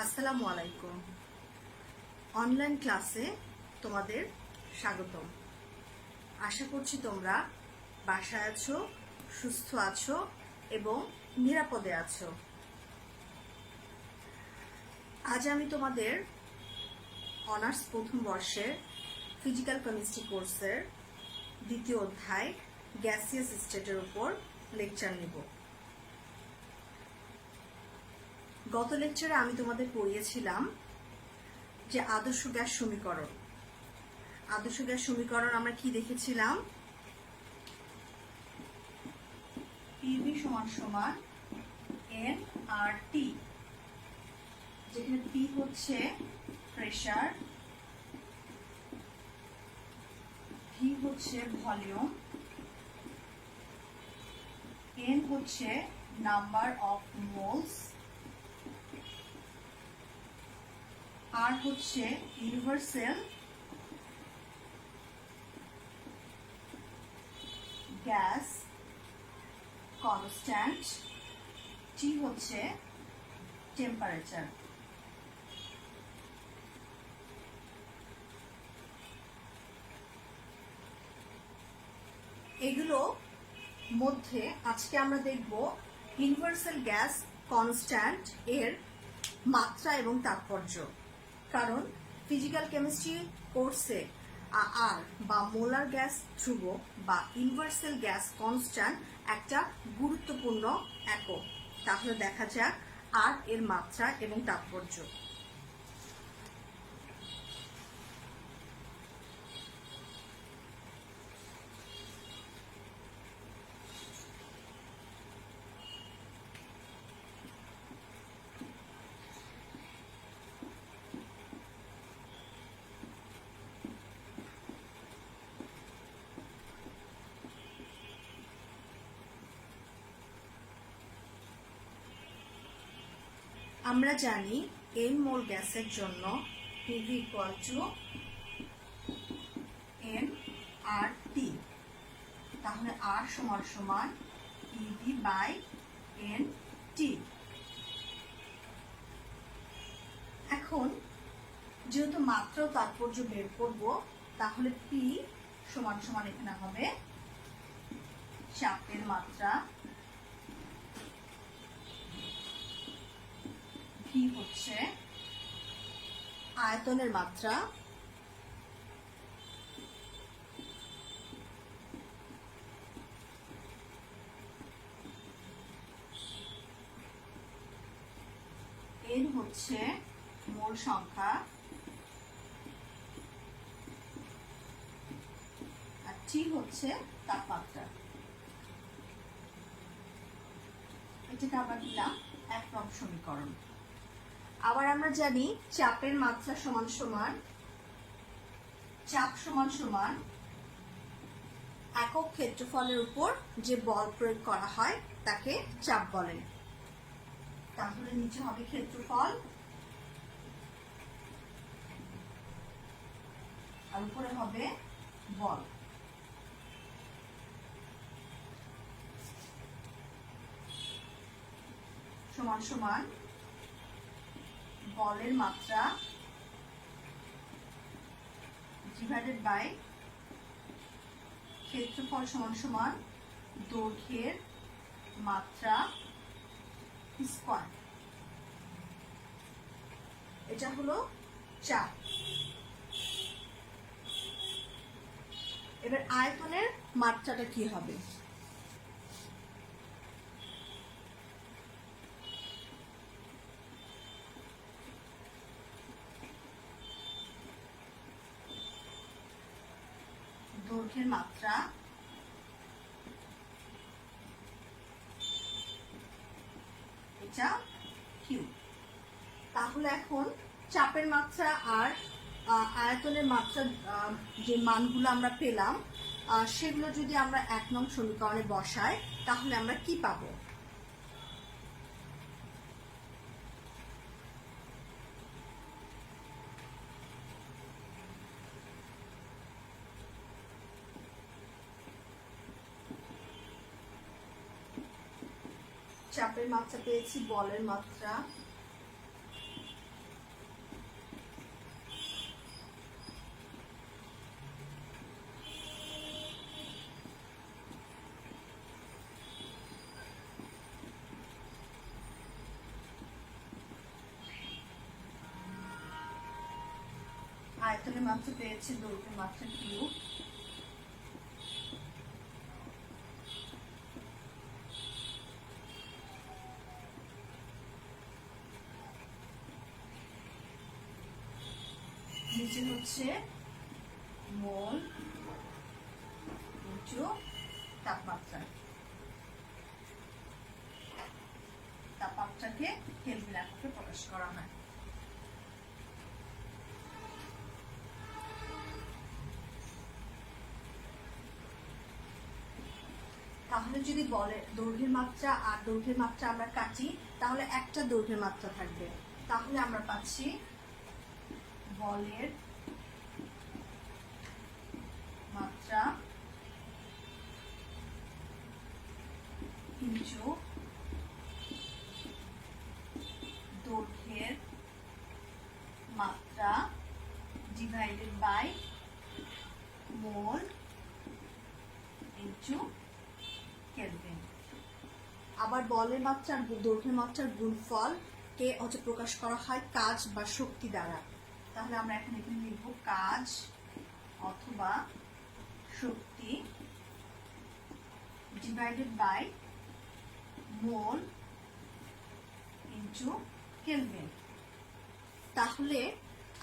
আসসালামু আলাইকুম। অনলাইন ক্লাসে তোমাদের স্বাগতম। আশা করছি তোমরা বাসায় আছো, সুস্থ আছো এবং নিরাপদে আছো। আজ আমি তোমাদের অনার্স প্রথম বর্ষের ফিজিক্যাল কেমিস্ট্রি কোর্সের দ্বিতীয় অধ্যায় গ্যাসিয়াস স্টেটের উপর লেকচার নেব। গত লেকচারে আমি তোমাদের পড়িয়েছিলাম যে আদর্শ গ্যাস সমীকরণ। আদর্শ গ্যাস সমীকরণ আমরা কি দেখেছিলাম? পিভি সমান সমান এনআরটি, যেখানে পি হচ্ছে প্রেসার, ভি হচ্ছে ভলিউম, এন হচ্ছে নাম্বার অফ মোলস, আর হচ্ছে ইউনিভার্সাল গ্যাস কনস্ট্যান্ট, টি হচ্ছে টেম্পারেচার। এগুলো মধ্যে আজকে আমরা দেখব ইউনিভার্সাল গ্যাস কনস্ট্যান্ট এর মাত্রা এবং তাৎপর্য। কারণ ফিজিক্যাল কেমিস্ট্রি কোর্সে আর বা মোলার গ্যাস ধ্রুবক বা ইউনিভার্সাল গ্যাস কনস্ট্যান্ট একটা গুরুত্বপূর্ণ একক। তাহলে দেখা যাক আর এর মাত্রা এবং তাৎপর্য। আমরা জানি n মোল গ্যাসের জন্য PV ইকুয়াল টু nRT, তাহলে R সমান সমান PV বাই NT। এখন যেহেতু মাত্রা ও তাৎপর্য বের করব, তাহলে P সমান সমান এখানে হবে চাপের মাত্রা, ভি হচ্ছে আয়তনের মাত্রা, এন হচ্ছে মোল সংখ্যা, আর টি হচ্ছে তাপমাত্রা। এটাকে আবার দিলাম 1 নং সমীকরণ। আবার আমরা জানি চাপের মাত্রা সমান সমান চাপ সমান সমান একক ক্ষেত্রফলের উপর যে বল প্রয়োগ করা হয় তাকে চাপ বলে। তাহলে নিচে হবে ক্ষেত্রফল আর উপরে হবে বল। সমান সমান বলের মাত্রা ডিভাইডেড বাই ক্ষেত্রফল সমান সমান দৈর্ঘ্যের মাত্রা স্কয়ার। এটা হলো চাপ। এবার আয়তনের মাত্রাটা কি হবে? দৈর্ঘ্যের মাত্রা এটা কিউ। তাহলে এখন চাপের মাত্রা আর আয়তনের মাত্রা যে মানগুলো আমরা পেলাম সেগুলো যদি আমরা 1 নং সমীকরণে বসাই তাহলে আমরা কি পাবো? চাপের মাত্রা পেয়েছি, বলের মাত্রা আয়তনের মাত্রা পেয়েছে দৈর্ঘ্যের মাত্রা কিউব। নিচে হচ্ছে মোল ইনটু তাপমাত্রা। তাপমাত্রাকে কেলভিন এককে প্রকাশ করা হয়। তাহলে যদি বলে দৈর্ঘ্যের মাত্রা আর দৈর্ঘ্যের মাত্রা আমরা কাটি, তাহলে একটা দৈর্ঘ্যের মাত্রা থাকবে। তাহলে আমরা পাচ্ছি বলের মাত্রা ইনটু দৈর্ঘ্যের মাত্রা divided by mole into kelvin. আবার বলের মাত্রা আর দৈর্ঘ্যের মাত্রার গুণফল কে হচ্ছে প্রকাশ করা হয় কাজ বা শক্তি দ্বারা। তাহলে আমরা এখানে লিখব কাজ অথবা শক্তি divided by mole into kelvin. তাহলে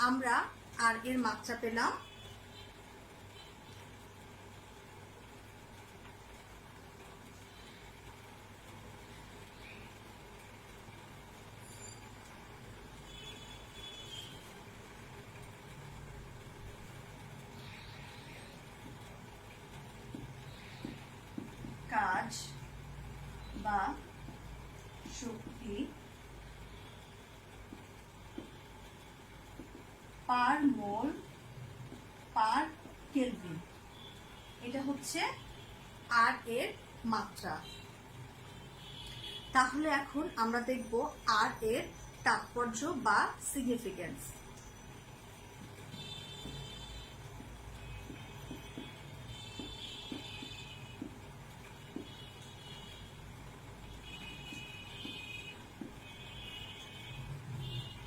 আমরা আর এর মাত্রা পেলাম কাজ বা শক্তি পার মোল পার কেলভিন। এটা হচ্ছে আর এর মাত্রা। তাহলে এখন আমরা দেখব আর এর তাৎপর্য বা সিগনিফিকেন্স।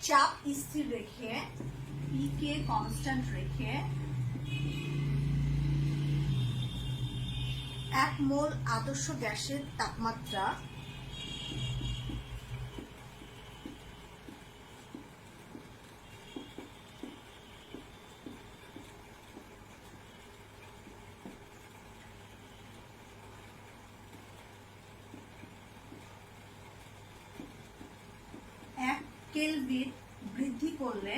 চাপ স্থির রেখে পি কে কনস্ট্যান্ট রেখে 1 মোল আদর্শ গ্যাসের তাপমাত্রা কেলভিন বৃদ্ধি করলে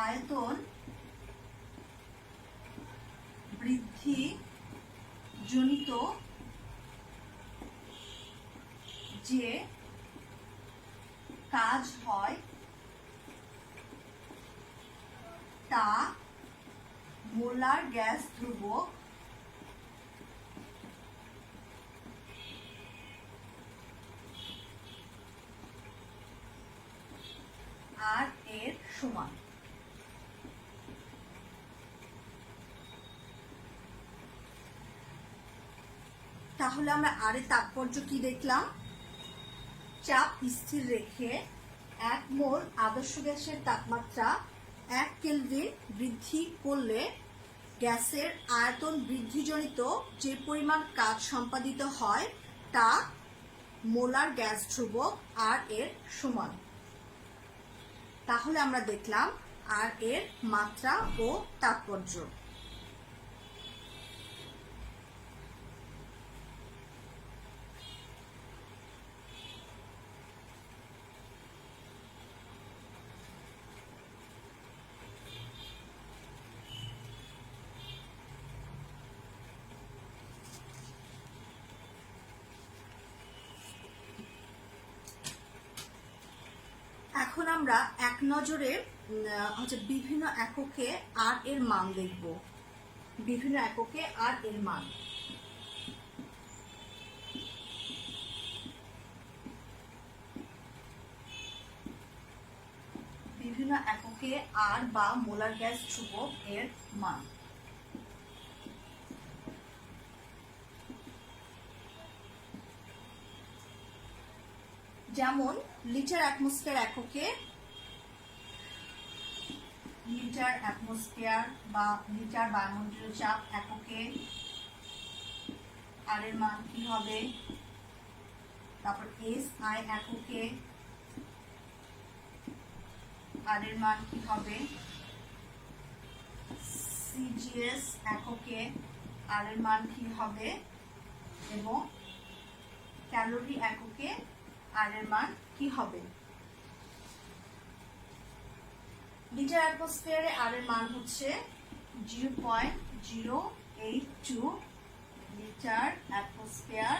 আয়তন বৃদ্ধি জনিত যে কাজ হয় তা মোলার গ্যাস ধ্রুবক আর এর সমান। তাহলে আমরা আর এর তাৎপর্য কি দেখলাম? চাপ স্থির রেখে 1 মোল আদর্শ গ্যাসের তাপমাত্রা 1 কেলভিন বৃদ্ধি করলে গ্যাসের আয়তন বৃদ্ধিজনিত যে পরিমাণ কাজ সম্পাদিত হয় তা মোলার গ্যাস ধ্রুবক আর এর সমান। তাহলে আমরা দেখলাম আর এর মাত্রা ও তাৎপর্য। এখন আমরা এক নজরে বিভিন্ন এককে আর এর মান দেখব। বিভিন্ন এককে আর এর মান। বিভিন্ন এককে আর বা মোলার গ্যাস ধ্রুবক এর মান। যেমন লিটার অ্যাটমসফিয়ার এককে, লিটার অ্যাটমসফিয়ার বা লিটার বায়ুমণ্ডলীয় চাপ এককে আর এর মান কি হবে, তারপর SI এককে আর এর মান কি হবে, CGS এককে আর এর মান কি হবে, এবং ক্যালোরি এককে আর এর মান কি হবে। লিটার অ্যাটমসফিয়ারে আর এর মান হচ্ছে 0.082 লিটার অ্যাটমসফিয়ার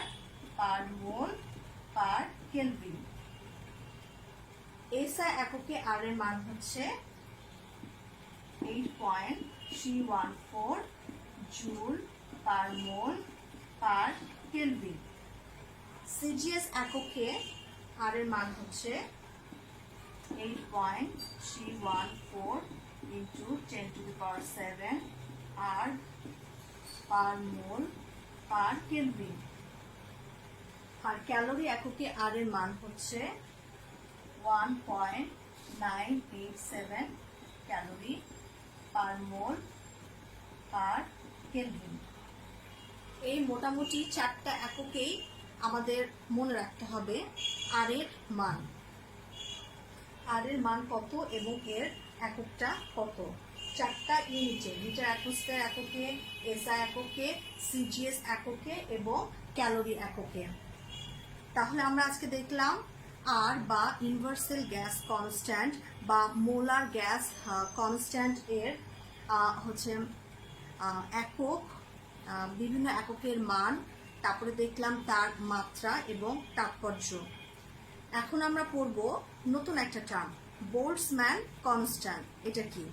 পার মোল পার কেলভিন। SI এককে আর এর মান হচ্ছে 8.314 joule per mole per kelvin. CGS এককে আর এর মান হচ্ছে 8.314 into 10 to the power 7 আর পার মোল পার কেলভিন। আর ক্যালোরি এককে আর এর মান হচ্ছে 1.987 calorie per mole per kelvin. এই মোটামুটি 4টা এককেই আমাদের মনে রাখতে হবে আর এর মান, আর এর মান কত এবং এর এককটা কত। 4টা ইউনিটে, লিটার অ্যাটমসফিয়ার এককে, SI এককে, CGS এককে এবং ক্যালোরি এককে। তাহলে আমরা আজকে দেখলাম আর বা ইউনিভার্সাল গ্যাস কনস্ট্যান্ট বা মোলার গ্যাস কনস্ট্যান্ট এর হচ্ছে একক, বিভিন্ন এককের মান, তারপরে দেখলাম তার মাত্রা এবং তাৎপর্য। এখন আমরা পড়ব নতুন একটা টার্ম, বোল্টজম্যান কনস্ট্যান্ট। এটা কি?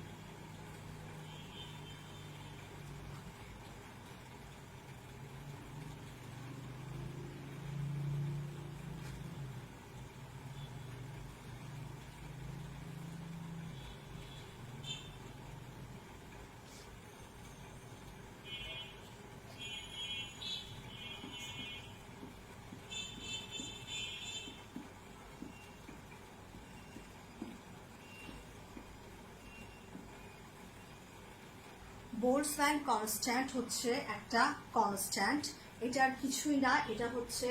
বোল্টজম্যান কনস্ট্যান্ট হচ্ছে একটা কনস্ট্যান্ট, এটা আর কিছুই না, এটা হচ্ছে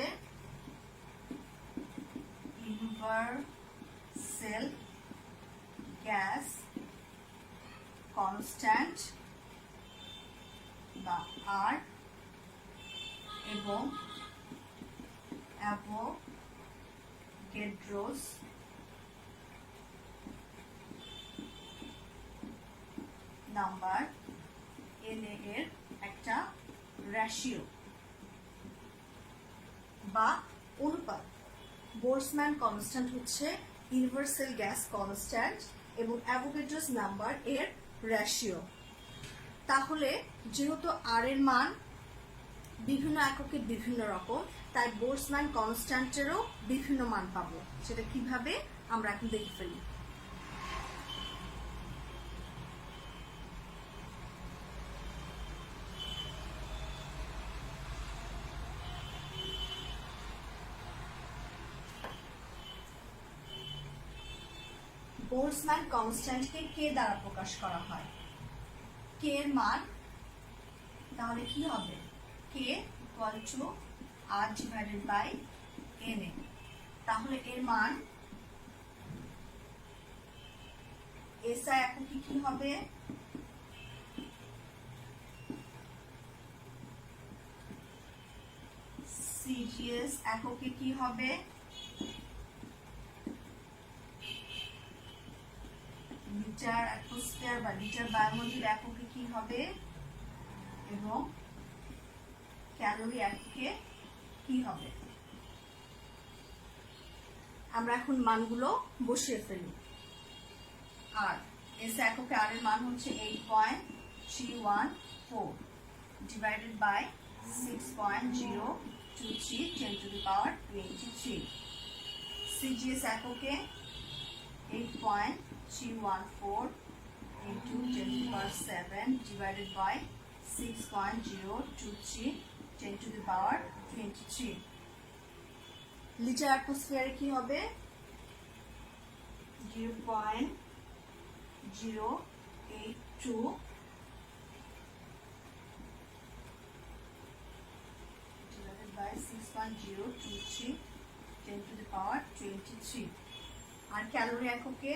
ইউনিভার্সাল গ্যাস কনস্ট্যান্ট বা আর এবং অ্যাভোগাড্রোস নাম্বার NA এর একটা রেশিও বা অনুপাত। বোল্টজম্যান কনস্ট্যান্ট হচ্ছে ইউনিভার্সাল গ্যাস কনস্ট্যান্ট এবং অ্যাভোগাড্রোস নাম্বার এর রেশিও। তাহলে যেহেতু আর এর মান বিভিন্ন এককের বিভিন্ন রকম, তাই বোল্টজম্যান কনস্ট্যান্টেরও বিভিন্ন মান পাবো। সেটা কিভাবে আমরা এখন দেখে ফেলি। বোল্টজম্যান কনস্ট্যান্টকে কে দ্বারা প্রকাশ করা হয়? কে এর মান তাহলে কি হবে? K equal to R divided by NA। তাহলে এর মান SI এককে কি হবে? CGS এককে কি হবে? লিটার অ্যাটমসফিয়ার বা লিটার বায়ুমণ্ডল এককে কি হবে? এবং ক্যালোরি এককে কি হবে? আমরা এখন মানগুলো বসিয়ে ফেলি। আর এস এককে আর এর মান হচ্ছে 8.314 divided by 6.023 10 to the power 23। CGS এককে 8.314 into 10 to the power 7 divided by 6.023 10 to the power 23। Litre অ্যাটমসফিয়ারে কি হবে 0.082 divided by 6.023 10 to the power 23 আর ক্যালোরি এককে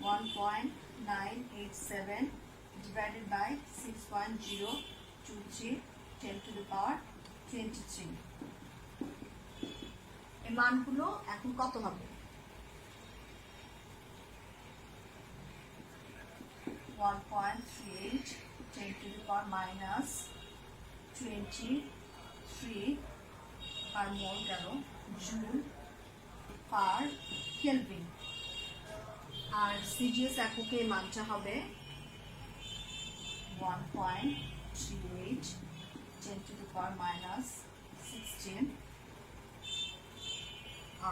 1.987 divided by 6.023 10 to the power 23 এই মানগুলো এখন কত হবে 1.38 10 to the power minus 23 per mole গেল জুল পার কেলভিন আর সিজিএস এককে মানটা হবে 1.38 10 to the power minus 16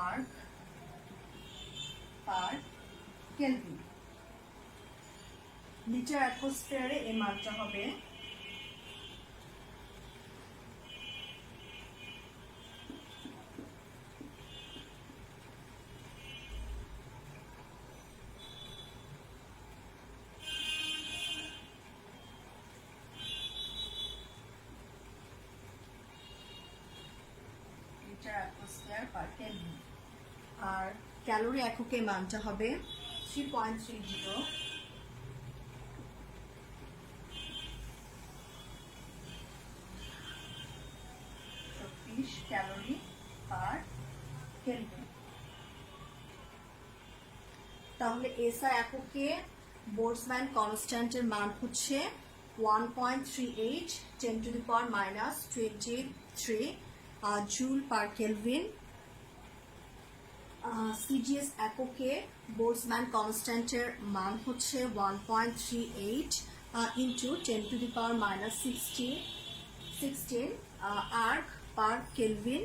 arc per Kelvin litre অ্যাটমসফিয়ারে এই মানটা হবে atmosphere per Kelvin আর ক্যালোরি এককে মানটা হবে 3.30 ক্যালোরি পার কেলভিন তাহলে এসআই এককে বোল্টজম্যান কনস্ট্যান্টের মান হচ্ছে 1.38 10 to the power minus 23 joule per kelvin CGS এককে বোল্টজম্যান কনস্ট্যান্টের মান হচ্ছে 1.38 into 10 to the power minus 16 erg per kelvin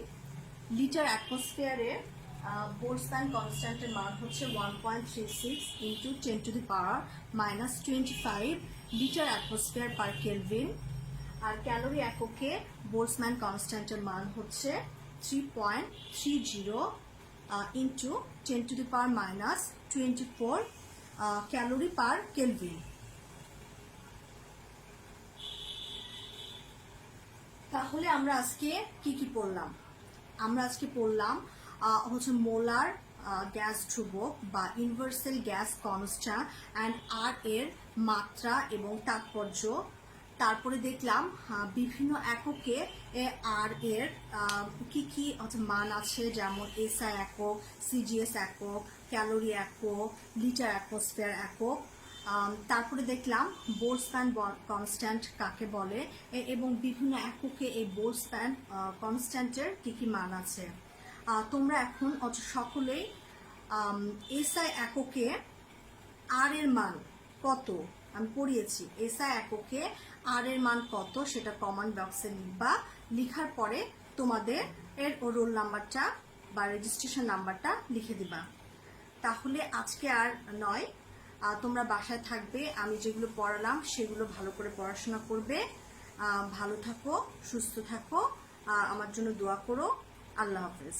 litre অ্যাটমসফিয়ারে বোল্টজম্যান কনস্ট্যান্টের মান হচ্ছে 1.36 into 10 to the power minus 25 litre atmosphere per kelvin আর ক্যালোরি এককে বোল্টজম্যান কনস্ট্যান্টের মান হচ্ছে 3.30 into 10 to the power minus 24 calorie per kelvin তাহলে আমরা আজকে কি পড়লাম আমরা আজকে পড়লাম হচ্ছে মোলার গ্যাস ধ্রুবক বা ইউনিভার্সাল গ্যাস কনস্ট্যান্ট অ্যান্ড আর এর মাত্রা এবং তাৎপর্য তারপরে দেখলাম বিভিন্ন এককে আর এর কি মান আছে যেমন এসআই একক সিজিএস একক ক্যালোরি একক লিটার অ্যাটমসফিয়ার একক তারপরে দেখলাম বোল্টজম্যান কনস্ট্যান্ট কাকে বলে এবং বিভিন্ন এককে এই বোল্টজম্যান কনস্ট্যান্টের কি মান আছে তোমরা এখন সকলেই এসআই এককে আর এর মান কত আমি পড়িয়েছি এসআই এককে আর এর মান কত সেটা কমেন্ট বক্সে লিখবা লিখার পরে তোমাদের এর রোল নাম্বারটা বা রেজিস্ট্রেশন নাম্বারটা লিখে দিবা তাহলে আজকে আর নয় তোমরা বাসায় থাকবে আমি যেগুলো পড়ালাম সেগুলো ভালো করে পড়াশোনা করবে ভালো থাকো সুস্থ থাকো আমার জন্য দোয়া করো আল্লাহ হাফেজ